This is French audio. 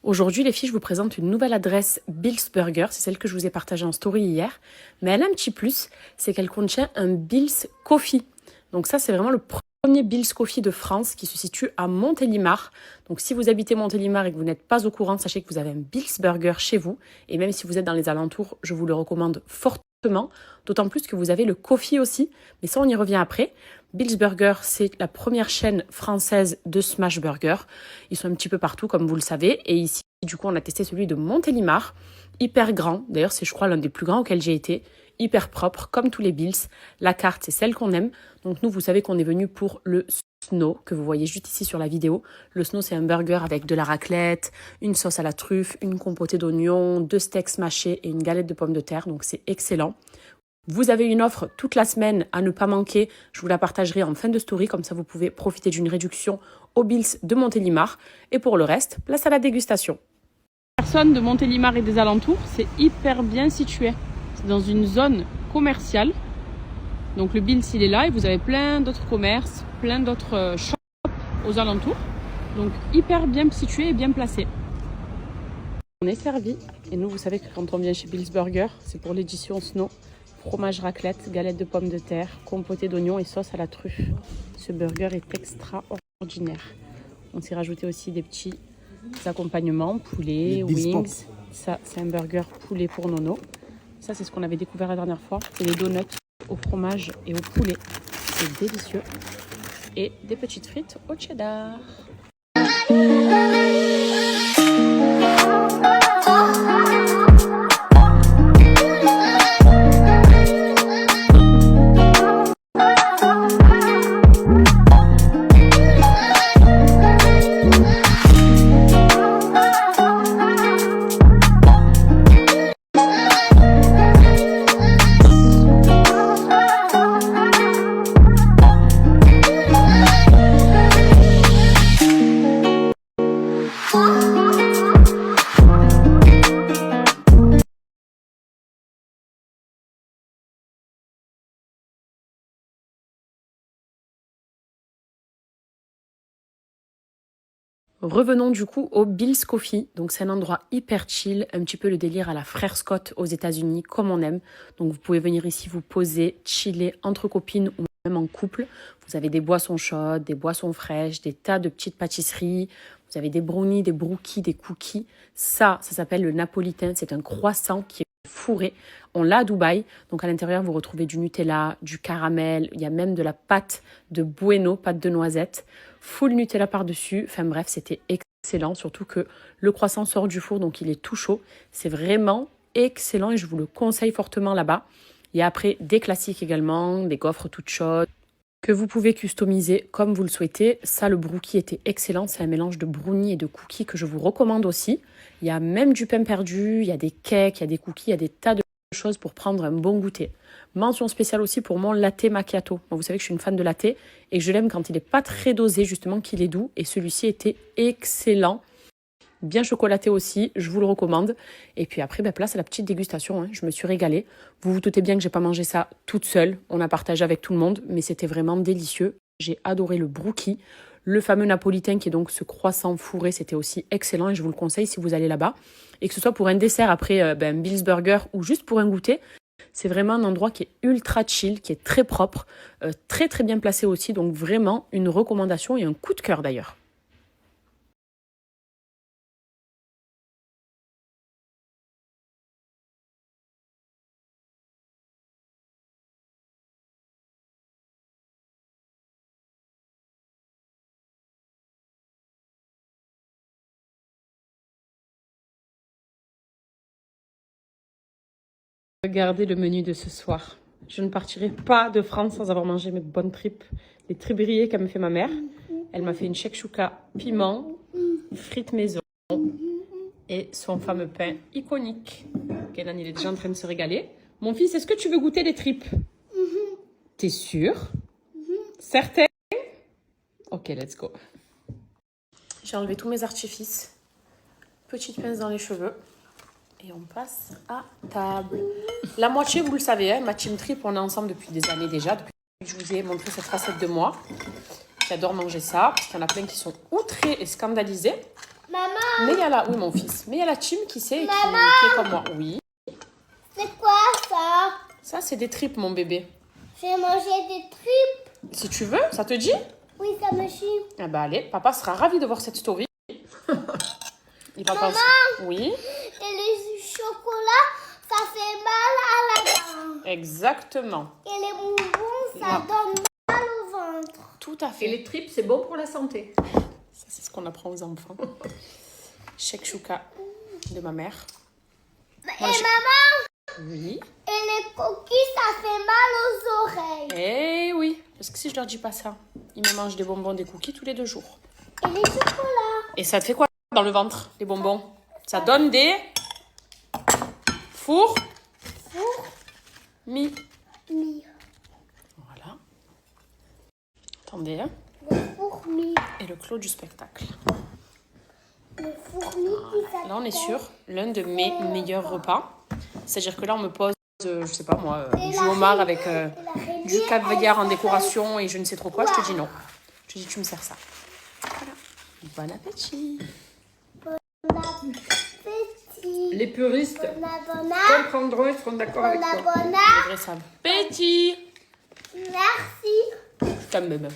Aujourd'hui, les filles, je vous présente une nouvelle adresse Bill's Burger. C'est celle que je vous ai partagée en story hier. Mais elle a un petit plus, c'est qu'elle contient un Bill's Coffee. Donc ça, c'est vraiment le premier Bill's Coffee de France qui se situe à Montélimar. Donc si vous habitez Montélimar et que vous n'êtes pas au courant, sachez que vous avez un Bill's Burger chez vous. Et même si vous êtes dans les alentours, je vous le recommande fortement. D'autant plus que vous avez le coffee aussi. Mais ça, on y revient après. Bill's Burger, c'est la première chaîne française de smash burger. Ils sont un petit peu partout, comme vous le savez. Et ici, du coup, on a testé celui de Montélimar. Hyper grand. D'ailleurs, c'est, je crois, l'un des plus grands auxquels j'ai été. Hyper propre, comme tous les Bill's. La carte, c'est celle qu'on aime. Donc nous, vous savez qu'on est venu pour le Snow, que vous voyez juste ici sur la vidéo. Le Snow, c'est un burger avec de la raclette, une sauce à la truffe, une compotée d'oignons, 2 steaks smashés et une galette de pommes de terre. Donc c'est excellent. Vous avez une offre toute la semaine à ne pas manquer. Je vous la partagerai en fin de story. Comme ça, vous pouvez profiter d'une réduction au Bill's de Montélimar. Et pour le reste, place à la dégustation. Personne de Montélimar et des alentours, c'est hyper bien situé. C'est dans une zone commerciale. Donc le Bill's, il est là et vous avez plein d'autres commerces, plein d'autres shops aux alentours. Donc hyper bien situé et bien placé. On est servi. Et nous, vous savez que quand on vient chez Bill's Burger, c'est pour l'édition Snow. Fromage raclette, galette de pommes de terre, compotée d'oignons et sauce à la truffe. Ce burger est extraordinaire. On s'est rajouté aussi des petits accompagnements, poulet, wings. Ça, c'est un burger poulet pour Nono. Ça, c'est ce qu'on avait découvert la dernière fois. C'est les donuts au fromage et au poulet. C'est délicieux. Et des petites frites au cheddar. Revenons du coup au Bill's Coffee. Donc c'est un endroit hyper chill, un petit peu le délire à la Frère Scott aux États-Unis, comme on aime. Donc vous pouvez venir ici vous poser, chiller entre copines ou même en couple. Vous avez des boissons chaudes, des boissons fraîches, des tas de petites pâtisseries. Vous avez des brownies, des brookies, des cookies. Ça s'appelle le napolitain. C'est un croissant qui est fourré. On l'a à Dubaï. Donc à l'intérieur, vous retrouvez du Nutella, du caramel. Il y a même de la pâte de Bueno, pâte de noisette. Full Nutella par-dessus. Enfin bref, c'était excellent. Surtout que le croissant sort du four, donc il est tout chaud. C'est vraiment excellent et je vous le conseille fortement là-bas. Il y a après des classiques également, des gaufres toutes chaudes que vous pouvez customiser comme vous le souhaitez. Ça, le brookie était excellent. C'est un mélange de brownie et de cookies que je vous recommande aussi. Il y a même du pain perdu, il y a des cakes, il y a des cookies, il y a des tas de choses pour prendre un bon goûter. Mention spéciale aussi pour mon latte macchiato. Bon, vous savez que je suis une fan de latte et que je l'aime quand il n'est pas très dosé, justement, qu'il est doux. Et celui-ci était excellent. Bien chocolaté aussi, je vous le recommande. Et puis après, place à la petite dégustation. Hein. Je me suis régalée. Vous vous doutez bien que je n'ai pas mangé ça toute seule. On a partagé avec tout le monde, mais c'était vraiment délicieux. J'ai adoré le brookie. Le fameux napolitain qui est donc ce croissant fourré, c'était aussi excellent et je vous le conseille si vous allez là-bas. Et que ce soit pour un dessert après un Bill's Burger ou juste pour un goûter, c'est vraiment un endroit qui est ultra chill, qui est très propre, très très bien placé aussi. Donc vraiment une recommandation et un coup de cœur d'ailleurs. Regardez le menu de ce soir. Je ne partirai pas de France sans avoir mangé mes bonnes tripes. Les tripes grillées qu'a me fait ma mère. Elle m'a fait une shakshuka piment, frites maison et son fameux pain iconique. Kenan, il est déjà en train de se régaler. Mon fils, est-ce que tu veux goûter les tripes? T'es sûr? Certain? Ok, let's go. J'ai enlevé tous mes artifices. Petite pince dans les cheveux. Et on passe à table. La moitié, vous le savez, hein, ma team trip, on est ensemble depuis des années déjà. Depuis que je vous ai montré cette facette de moi. J'adore manger ça, parce qu'il y en a plein qui sont outrés et scandalisés. Maman, Mais il y a la... Oui, mon fils. Mais il y a la team qui sait et qui est comme moi. Oui. C'est quoi ça? Ça, c'est des tripes, mon bébé. J'ai mangé des tripes. Si tu veux, ça te dit? Oui, ça me chie. Ah bah allez, papa sera ravi de voir cette story. Il va penser... Oui. Et les chocolats, ça fait mal à la dent. Exactement. Et les bonbons, ça donne mal au ventre. Tout à fait. Et les tripes, c'est bon pour la santé. Ça, c'est ce qu'on apprend aux enfants. Shakshuka de ma mère. Moi, Maman, oui. et les coquilles, ça fait mal aux oreilles. Eh oui. Parce que si je leur dis pas ça, ils me mangent des bonbons, des cookies tous les 2 jours. Et les chocolats. Et ça te fait quoi dans le ventre, les bonbons? Ça donne des... Four. Mi. Voilà. Attendez, hein. Les fourmis. Et le clos du spectacle. Les fourmis qui s'appellent. Là, on est sur l'un de mes meilleurs repas. C'est-à-dire que là, on me pose, je sais pas moi, du homard avec du caviar en décoration et je ne sais trop quoi. Je te dis non. Je te dis, tu me sers ça. Voilà. Bon appétit. Bon appétit. Les puristes Bon comprendront, ils seront d'accord avec toi. Le vrai savent. Appétit. Merci. Je t'aime, bébé.